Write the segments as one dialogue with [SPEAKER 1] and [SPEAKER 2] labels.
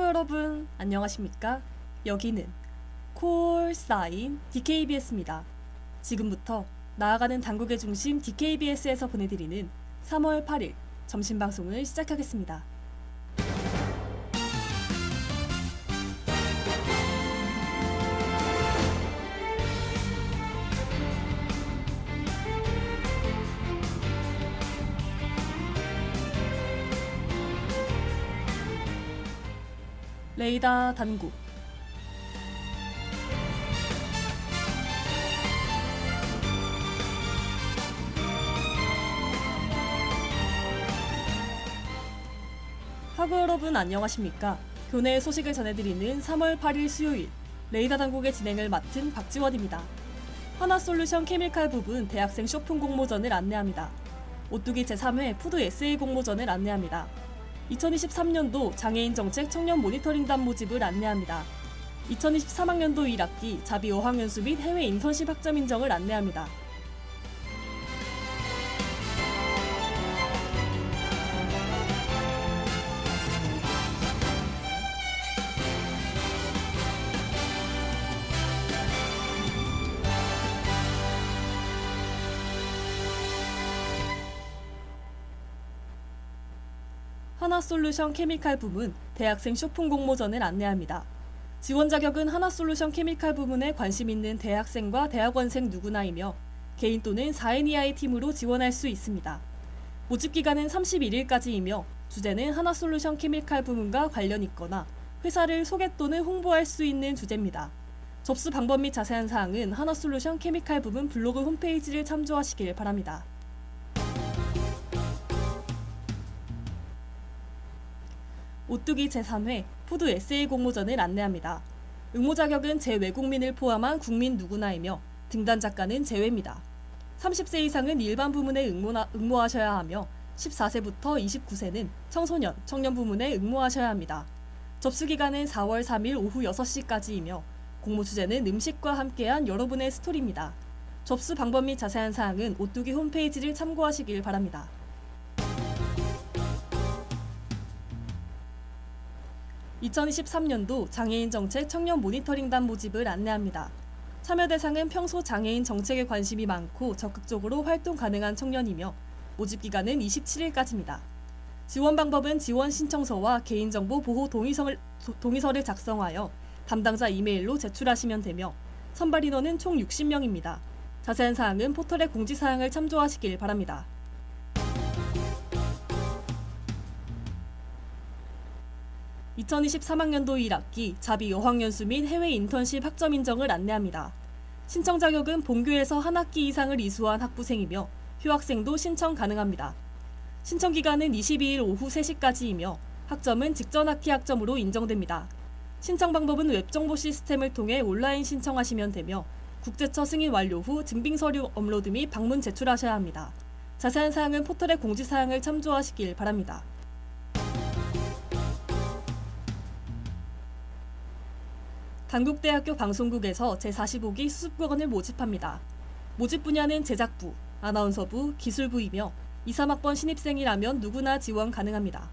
[SPEAKER 1] 학우 여러분 안녕하십니까? 여기는 콜사인 DKBS입니다. 지금부터 나아가는 당국의 중심 DKBS에서 보내드리는 3월 8일 점심방송을 시작하겠습니다. 레이더 단국. 학우 여러분 안녕하십니까? 교내의 소식을 전해드리는 3월 8일 수요일 레이더 단국의 진행을 맡은 박지원입니다. 하나솔루션 케미칼 부분 대학생 쇼핑 공모전을 안내합니다. 오뚜기 제3회 푸드 에세이 공모전을 안내합니다. 2023년도 장애인 정책 청년 모니터링단 모집을 안내합니다. 2023학년도 1학기 자비 어학연수 및 해외 인턴십 학점 인정을 안내합니다. 하나솔루션 케미칼 부문 대학생 쇼핑 공모전을 안내합니다. 지원 자격은 하나솔루션 케미칼 부문에 관심 있는 대학생과 대학원생 누구나이며 개인 또는 4인 이하의 팀으로 지원할 수 있습니다. 모집 기간은 31일까지이며 주제는 하나솔루션 케미칼 부문과 관련 있거나 회사를 소개 또는 홍보할 수 있는 주제입니다. 접수 방법 및 자세한 사항은 하나솔루션 케미칼 부문 블로그 홈페이지를 참조하시길 바랍니다. 오뚜기 제3회 푸드 에세이 공모전을 안내합니다. 응모 자격은 제외국민을 포함한 국민 누구나이며 등단 작가는 제외입니다. 30세 이상은 일반 부문에 응모하셔야 하며 14세부터 29세는 청소년, 청년 부문에 응모하셔야 합니다. 접수 기간은 4월 3일 오후 6시까지이며 공모 주제는 음식과 함께한 여러분의 스토리입니다. 접수 방법 및 자세한 사항은 오뚜기 홈페이지를 참고하시길 바랍니다. (2023년도) 장애인 정책 청년 모니터링단 모집을 안내합니다. 참여 대상은 평소 장애인 정책에 관심이 많고 적극적으로 활동 가능한 청년이며 모집 기간은 27일까지입니다. 지원 방법은 지원 신청서와 개인정보 보호 동의서를 작성하여 담당자 이메일로 제출하시면 되며 선발 인원은 총 60명입니다. 자세한 사항은 포털의 공지사항을 참조하시길 바랍니다. (2023학년도 1학기 자비 어학연수 및 해외 인턴십 학점 인정을 안내합니다. 신청 자격은 본교에서 한 학기 이상을 이수한 학부생이며 휴학생도 신청 가능합니다. 신청 기간은 22일 오후 3시까지이며 학점은 직전 학기 학점으로 인정됩니다. 신청 방법은 웹정보 시스템을 통해 온라인 신청하시면 되며 국제처 승인 완료 후 증빙서류 업로드 및 방문 제출하셔야 합니다. 자세한 사항은 포털의 공지사항을 참조하시길 바랍니다. 단국대학교 방송국에서 제45기 수습국원을 모집합니다. 모집 분야는 제작부, 아나운서부, 기술부이며 2, 3학번 신입생이라면 누구나 지원 가능합니다.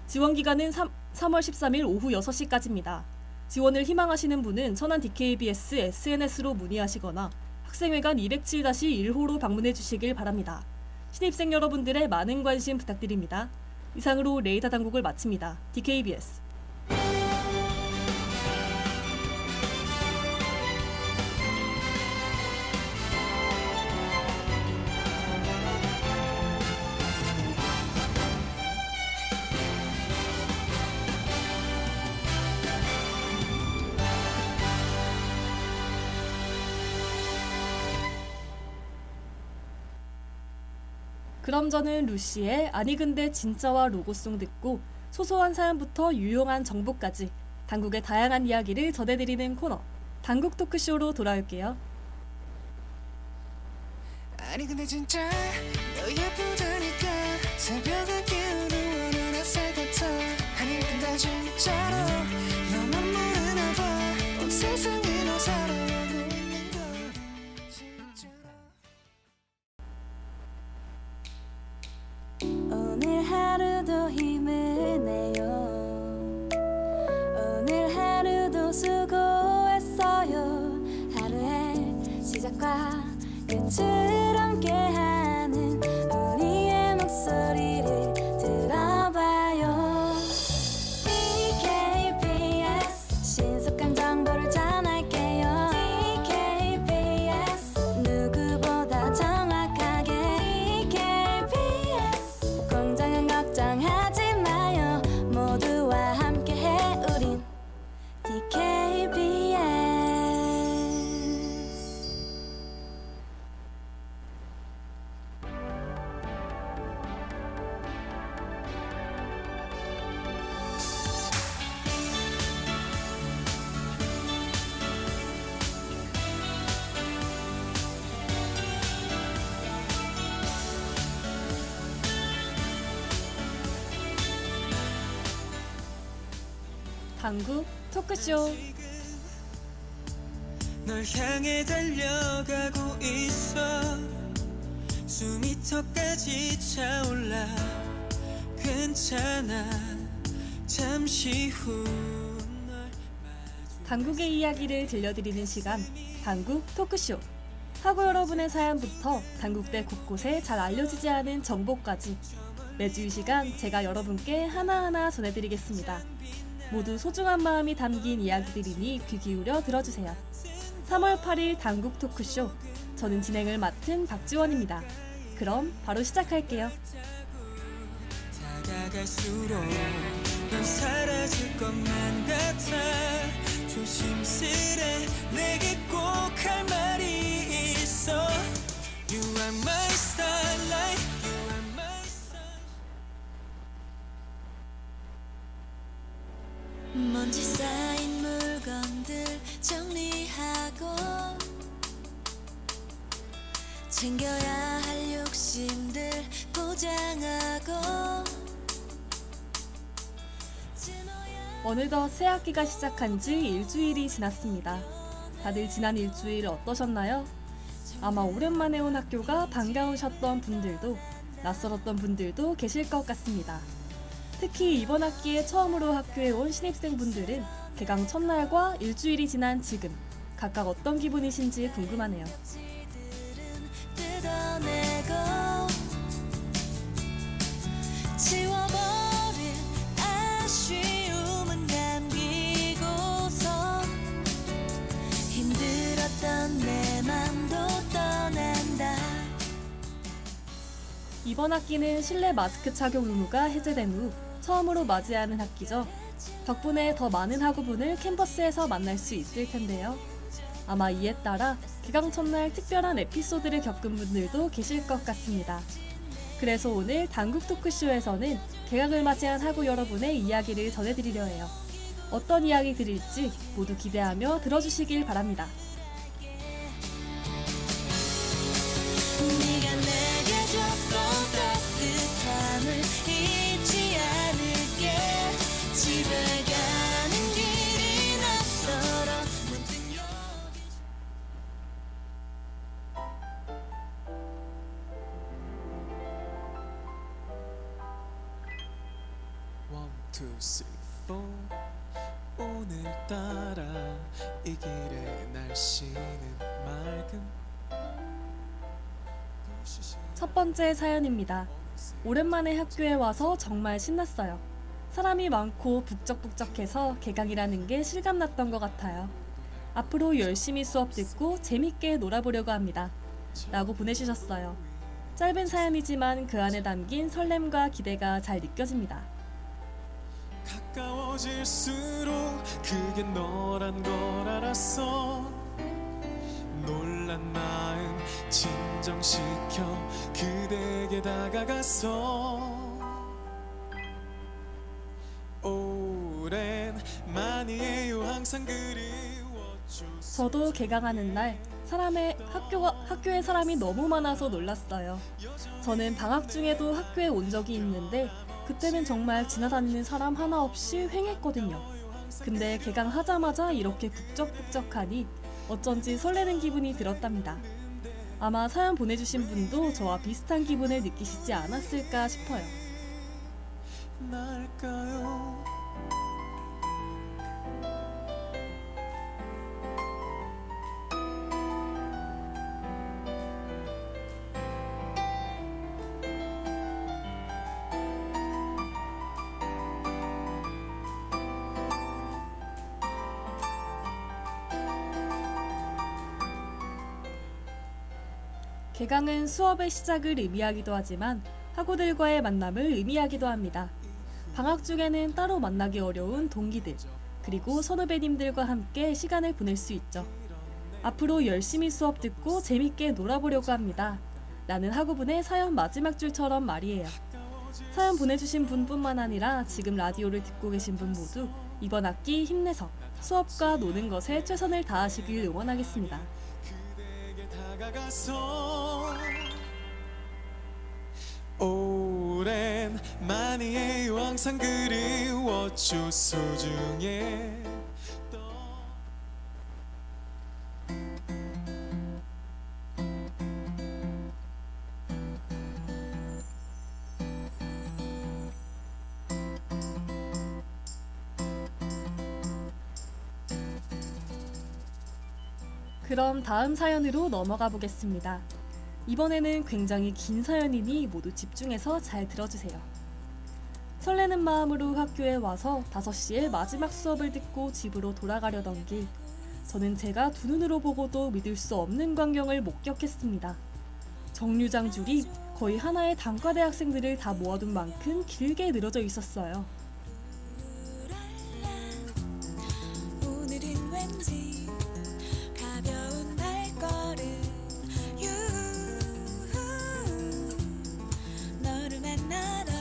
[SPEAKER 1] 지원 기간은 3월 13일 오후 6시까지입니다. 지원을 희망하시는 분은 천안 DKBS SNS로 문의하시거나 학생회관 207-1호로 방문해 주시길 바랍니다. 신입생 여러분들의 많은 관심 부탁드립니다. 이상으로 레이더 당국을 마칩니다. DKBS. 그럼 저는 루시의 아니 근데 진짜와 로고송 듣고 소소한 사연부터 유용한 정보까지 당국의 다양한 이야기를 전해드리는 코너 당국 토크쇼로 돌아올게요. 아니 근데 진짜 너 예쁘다니까 새벽을 기울이 오는 햇살 같아. 아니 근데 진짜로 너만 모르나 봐. 온 세상이 너 사랑하고 있는 걸 진짜로. 오늘 하루도 힘을 내요.
[SPEAKER 2] 시간과 끝을 함께하는 우리의 목소리를 들어봐요. DKBS 신속한 정보를 전할게요. DKBS 누구보다 정확하게 DKBS 공정한 걱정하지 마요. 모두와 함께해 우린 DKBS.
[SPEAKER 1] 당구 토크쇼.
[SPEAKER 3] 널 향해 달려가고 있어. 수미터까지 차올라. 괜찮아. 잠시 후 널
[SPEAKER 1] 당국의 이야기를 들려드리는 시간, 당국 토크쇼. 하고 여러분의 사연부터 당국대 곳곳에 잘 알려지지 않은 정보까지 매주 이 시간 제가 여러분께 하나하나 전해드리겠습니다. 모두 소중한 마음이 담긴 이야기들이니 귀 기울여 들어주세요. 3월 8일 당국 토크쇼. 저는 진행을 맡은 박지원입니다. 그럼 바로 시작할게요.
[SPEAKER 3] 다가갈수록 넌 사라질 것만 같아. 조심스레 내게 꼭 할 말이 있어. You are my starlight. You are my sun.
[SPEAKER 2] 먼지 쌓인 물건들 정리하고 챙겨야 할 욕심들 포장하고
[SPEAKER 1] 어느덧 새 학기가 시작한 지 일주일이 지났습니다. 다들 지난 일주일 어떠셨나요? 아마 오랜만에 온 학교가 반가우셨던 분들도 낯설었던 분들도 계실 것 같습니다. 특히 이번 학기에 처음으로 학교에 온 신입생분들은 개강 첫날과 일주일이 지난 지금 각각 어떤 기분이신지 궁금하네요.
[SPEAKER 2] 뜯어내고 지워버린 아쉬움은 남기고서 힘들었던 내 맘도 떠난다.
[SPEAKER 1] 이번 학기는 실내 마스크 착용 의무가 해제된 후 처음으로 맞이하는 학기죠. 덕분에 더 많은 학우분을 캠퍼스에서 만날 수 있을 텐데요. 아마 이에 따라 개강 첫날 특별한 에피소드를 겪은 분들도 계실 것 같습니다. 그래서 오늘 당국 토크쇼에서는 개강을 맞이한 학우 여러분의 이야기를 전해드리려 해요. 어떤 이야기 들을지 모두 기대하며 들어주시길 바랍니다.
[SPEAKER 2] 네가 내게 줬던 따뜻함을 잊지 않을게. 집에 가는 길이 낯설어 문득 여기.
[SPEAKER 3] One, two, three, four. 오늘따라 이 길의 날씨는 맑음.
[SPEAKER 1] 첫 번째 사연입니다. 오랜만에 학교에 와서 정말 신났어요. 사람이 많고 북적북적해서 개강이라는 게 실감났던 것 같아요. 앞으로 열심히 수업 듣고 재밌게 놀아보려고 합니다. 라고 보내주셨어요. 짧은 사연이지만 그 안에 담긴 설렘과 기대가 잘 느껴집니다.
[SPEAKER 3] 가까워질수록 그게 너란 걸 알았어. 놀란 마음 진정시켜 그대에게 다가갔어. 오랜 만이에요 항상 그리워줘서.
[SPEAKER 1] 저도 개강하는 날 학교에 사람이 너무 많아서 놀랐어요. 저는 방학 중에도 학교에 온 적이 있는데 그때는 정말 지나다니는 사람 하나 없이 휑했거든요. 근데 개강하자마자 이렇게 북적북적하니 어쩐지 설레는 기분이 들었답니다. 아마 사연 보내주신 분도 저와 비슷한 기분을 느끼시지 않았을까 싶어요.
[SPEAKER 3] 날까요?
[SPEAKER 1] 개강은 수업의 시작을 의미하기도 하지만 학우들과의 만남을 의미하기도 합니다. 방학 중에는 따로 만나기 어려운 동기들, 그리고 선후배님들과 함께 시간을 보낼 수 있죠. 앞으로 열심히 수업 듣고 재밌게 놀아보려고 합니다. 라는 학우분의 사연 마지막 줄처럼 말이에요. 사연 보내주신 분뿐만 아니라 지금 라디오를 듣고 계신 분 모두 이번 학기 힘내서 수업과 노는 것에 최선을 다하시길 응원하겠습니다.
[SPEAKER 3] 그대에게 다가가서 오랜 만이에요 항상 그리웠죠 소중해
[SPEAKER 1] 그럼 다음 사연으로 넘어가 보겠습니다. 이번에는 굉장히 긴 사연이니 모두 집중해서 잘 들어주세요. 설레는 마음으로 학교에 와서 5시에 마지막 수업을 듣고 집으로 돌아가려던 길, 저는 제가 두 눈으로 보고도 믿을 수 없는 광경을 목격했습니다. 정류장 줄이 거의 하나의 단과대 학생들을 다 모아둔 만큼 길게 늘어져 있었어요.
[SPEAKER 2] 오늘은 왠지 가벼운 발걸음 너를 만나러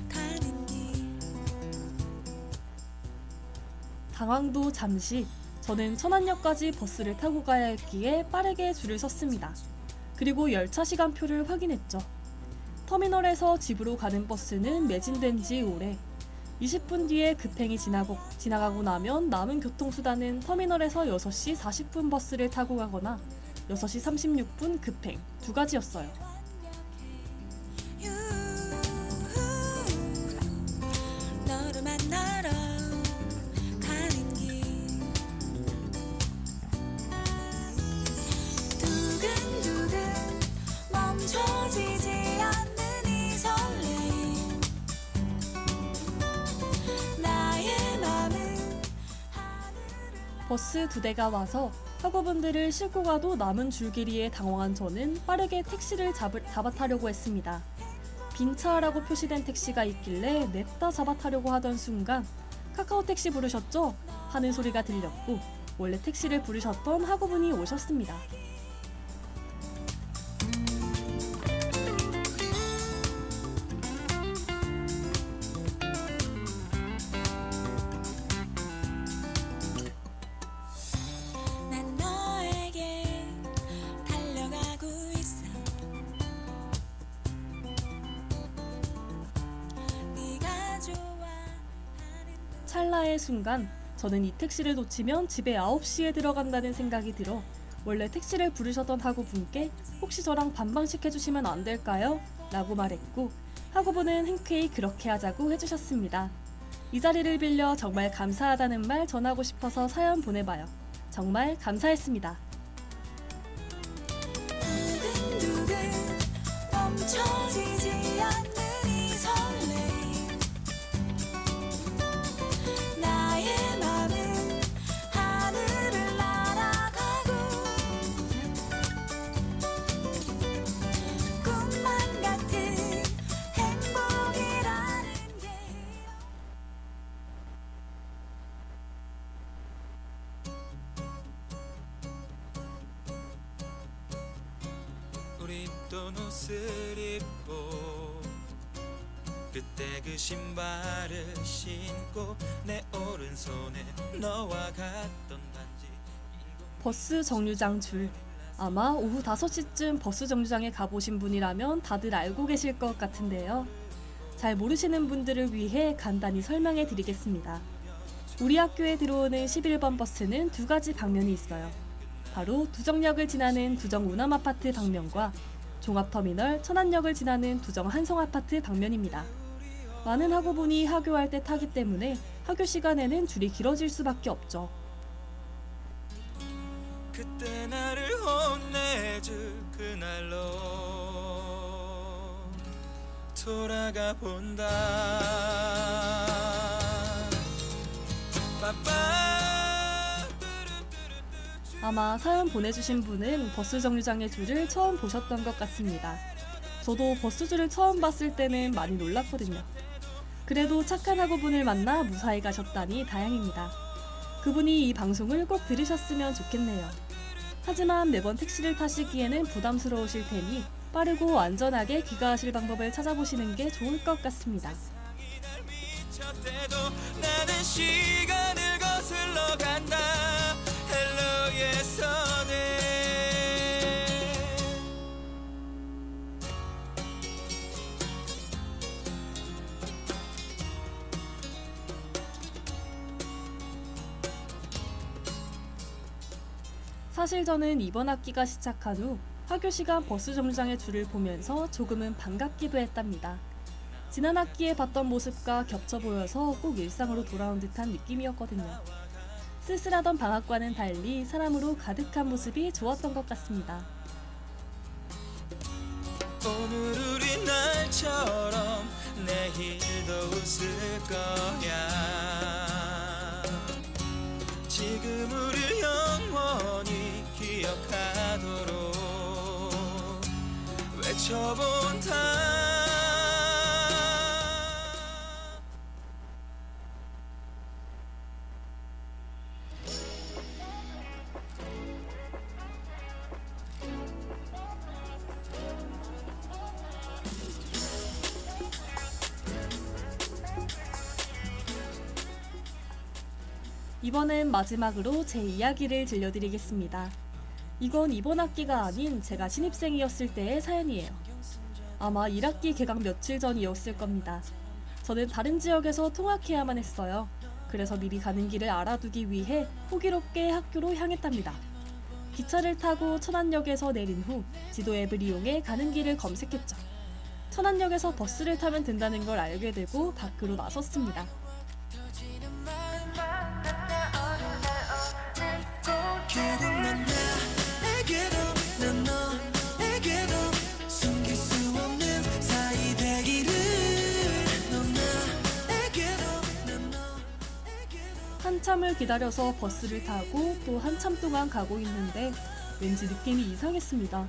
[SPEAKER 2] 가는 길
[SPEAKER 1] 당황도 잠시, 저는 천안역까지 버스를 타고 가야 했기에 빠르게 줄을 섰습니다. 그리고 열차 시간표를 확인했죠. 터미널에서 집으로 가는 버스는 매진된 지 오래. 20분 뒤에 급행이 지나가고 나면 남은 교통수단은 터미널에서 6시 40분 버스를 타고 가거나 6시 36분 급행 두 가지였어요.
[SPEAKER 2] 너를 만나러 가는 길 두근두근 멈춰지지 않는 이 설레임 나의 맘은
[SPEAKER 1] 버스 2대가 와서 학우분들을 싣고 가도 남은 줄길이에 당황한 저는 빠르게 택시를 잡아 타려고 했습니다. 빈차라고 표시된 택시가 있길래 냅다 잡아 타려고 하던 순간 카카오 택시 부르셨죠? 하는 소리가 들렸고 원래 택시를 부르셨던 학우분이 오셨습니다.
[SPEAKER 2] 난 너에게 달려가고 있어 네가 좋아하는
[SPEAKER 1] 찰나의 순간 저는 이 택시를 놓치면 집에 9시에 들어간다는 생각이 들어 원래 택시를 부르셨던 학우분께 혹시 저랑 반반씩 해주시면 안 될까요? 라고 말했고 학우분은 흔쾌히 그렇게 하자고 해주셨습니다. 이 자리를 빌려 정말 감사하다는 말 전하고 싶어서 사연 보내봐요. 정말 감사했습니다.
[SPEAKER 2] 두근두근 멈춰지지 않는 이 설레임 나의 맘은 하늘을 날아가고 꿈만 같은 행복이라는 게
[SPEAKER 4] 우리 입던 옷을 입고 그때 그 신발을 신고 내 오른손에 너와 같던 반지
[SPEAKER 1] 버스 정류장 줄. 아마 오후 5시쯤 버스 정류장에 가보신 분이라면 다들 알고 계실 것 같은데요. 잘 모르시는 분들을 위해 간단히 설명해 드리겠습니다. 우리 학교에 들어오는 11번 버스는 두 가지 방면이 있어요. 바로 두정역을 지나는 두정 운암아파트 방면과 종합터미널 천안역을 지나는 두정 한성아파트 방면입니다. 많은 학우분이 하교할 때 타기 때문에 하교 시간에는 줄이 길어질 수밖에 없죠.
[SPEAKER 4] 그때 나를 혼내줄 그날로 돌아가 본다 빠빠 뚜루뚜루뚜
[SPEAKER 1] 아마 사연 보내주신 분은 버스 정류장의 줄을 처음 보셨던 것 같습니다. 저도 버스 줄을 처음 봤을 때는 많이 놀랐거든요. 그래도 착한 학우분을 만나 무사히 가셨다니 다행입니다. 그분이 이 방송을 꼭 들으셨으면 좋겠네요. 하지만 매번 택시를 타시기에는 부담스러우실 테니 빠르고 안전하게 귀가하실 방법을 찾아보시는 게 좋을 것 같습니다.
[SPEAKER 4] 미쳤대도 나는 시간을 거슬러 간다. 헬로에서네.
[SPEAKER 1] 사실 저는 이번 학기가 시작한 후 학교 시간 버스 정류장의 줄을 보면서 조금은 반갑기도 했답니다. 지난 학기에 봤던 모습과 겹쳐 보여서 꼭 일상으로 돌아온 듯한 느낌이었거든요. 쓸쓸하던 방학과는 달리 사람으로 가득한 모습이 좋았던 것 같습니다.
[SPEAKER 4] 오늘 우리 날처럼 내일도 웃을 거야. 지금 우릴 영원히 기억하도록 외쳐본다.
[SPEAKER 1] 이번엔 마지막으로 제 이야기를 들려드리겠습니다. 이건 이번 학기가 아닌 제가 신입생이었을 때의 사연이에요. 아마 1학기 개강 며칠 전이었을 겁니다. 저는 다른 지역에서 통학해야만 했어요. 그래서 미리 가는 길을 알아두기 위해 호기롭게 학교로 향했답니다. 기차를 타고 천안역에서 내린 후 지도 앱을 이용해 가는 길을 검색했죠. 천안역에서 버스를 타면 된다는 걸 알게 되고 밖으로 나섰습니다.
[SPEAKER 4] 결국난 나에게로 난 너에게로 숨길 수 없는 사이 되기를. 넌 나에게로 난 너에게로.
[SPEAKER 1] 한참을 기다려서 버스를 타고 또 한참 동안 가고 있는데 왠지 느낌이 이상했습니다.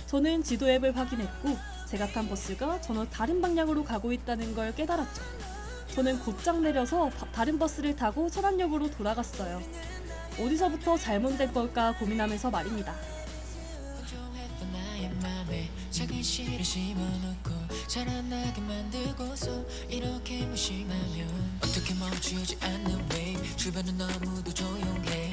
[SPEAKER 1] 저는 지도 앱을 확인했고 제가 탄 버스가 전혀 다른 방향으로 가고 있다는 걸 깨달았죠. 저는 곧장 내려서 다른 버스를 타고 천안역으로 돌아갔어요. 어디서부터 잘못된 걸까 고민하면서 말입니다.
[SPEAKER 5] 조했던 나의 맘에 작은 씨를 심어놓고 자라나게 만들고서 이렇게 무심하면 어떻게 멈추지 않는 왜 주변은 너무도 조용해.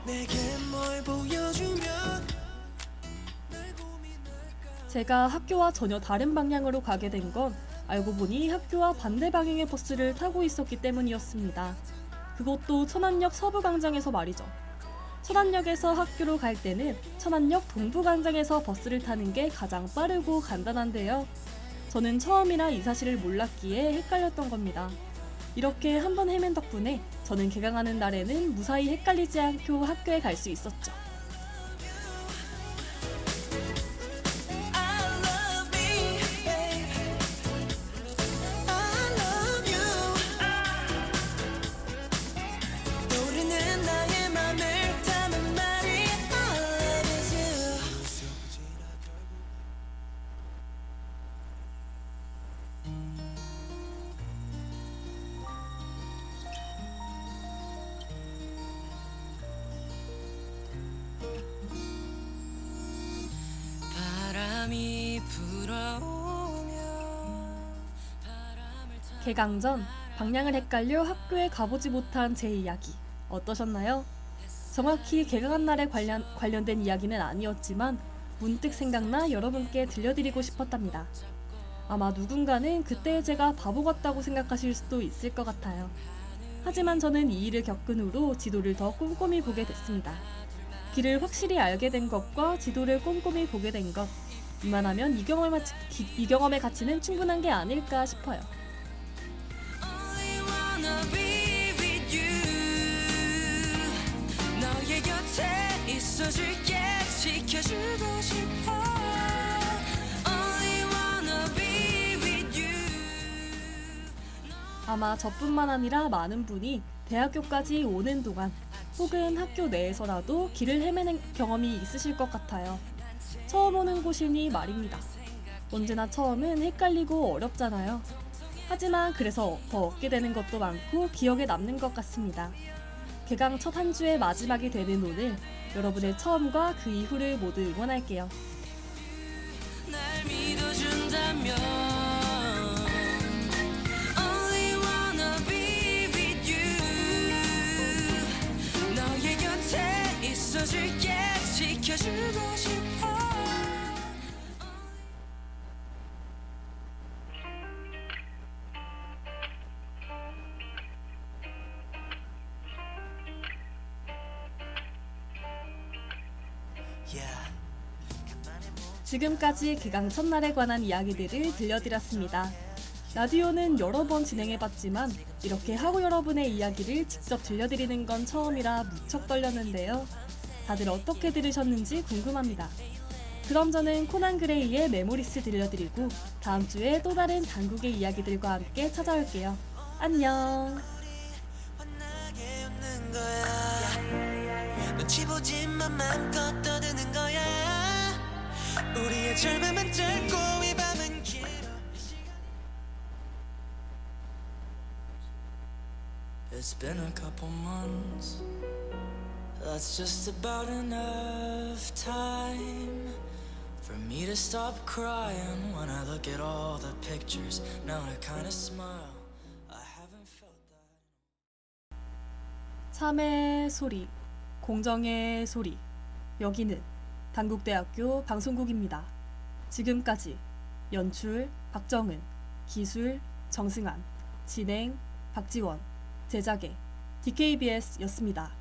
[SPEAKER 4] 내게 뭘 보여주면 날 고민할까.
[SPEAKER 1] 제가 학교와 전혀 다른 방향으로 가게 된 건 알고 보니 학교와 반대 방향의 버스를 타고 있었기 때문이었습니다. 그것도 천안역 서부광장에서 말이죠. 천안역에서 학교로 갈 때는 천안역 동부광장에서 버스를 타는 게 가장 빠르고 간단한데요. 저는 처음이라 이 사실을 몰랐기에 헷갈렸던 겁니다. 이렇게 한번 헤맨 덕분에 저는 개강하는 날에는 무사히 헷갈리지 않고 학교에 갈 수 있었죠.
[SPEAKER 4] I love me, babe. I love you. 떠오르는 나의 맘을 담은 말이 I love you. 바람이 불어오면 바람을 타.
[SPEAKER 1] 개강 전 방향을 헷갈려 학교에 가보지 못한 제 이야기 어떠셨나요? 정확히 개강한 날에 관련된 이야기는 아니었지만 문득 생각나 여러분께 들려드리고 싶었답니다. 아마 누군가는 그때의 제가 바보 같다고 생각하실 수도 있을 것 같아요. 하지만 저는 이 일을 겪은 후로 지도를 더 꼼꼼히 보게 됐습니다. 길을 확실히 알게 된 것과 지도를 꼼꼼히 보게 된 것, 이만하면 이 경험의 가치는 충분한 게 아닐까 싶어요.
[SPEAKER 2] Only wanna be with you. 너의 곁에 있어줄게. 지켜주고 싶어. Only wanna be with you.
[SPEAKER 1] 아마 저뿐만 아니라 많은 분이 대학교까지 오는 동안 혹은 학교 내에서라도 길을 헤매는 경험이 있으실 것 같아요. 처음 오는 곳이니 말입니다. 언제나 처음은 헷갈리고 어렵잖아요. 하지만 그래서 더 얻게 되는 것도 많고 기억에 남는 것 같습니다. 개강 첫 한 주의 마지막이 되는 오늘, 여러분의 처음과 그 이후를 모두 응원할게요.
[SPEAKER 2] 날 믿어준다면 Only wanna be with you 너의 곁에 있어줄게 지켜주고 싶어
[SPEAKER 1] 지금까지 개강 첫날에 관한 이야기들을 들려드렸습니다. 라디오는 여러 번 진행해봤지만 이렇게 하고 여러분의 이야기를 직접 들려드리는 건 처음이라 무척 떨렸는데요. 다들 어떻게 들으셨는지 궁금합니다. 그럼 저는 코난 그레이의 메모리스 들려드리고 다음 주에 또 다른 당국의 이야기들과 함께 찾아올게요. 안녕.
[SPEAKER 5] 환하게 웃는 거야 눈치 보지만 맘껏 떠드는 거야 우리의 젊음은 짧고 이 밤은 길어
[SPEAKER 2] It's been a couple months That's just about enough time For me to stop crying When I look at all the pictures Now I kinda smile I haven't felt that
[SPEAKER 1] 참의 소리, 공정의 소리. 여기는 단국대학교 방송국입니다. 지금까지 연출 박정은, 기술 정승환, 진행 박지원, 제작의 DKBS였습니다.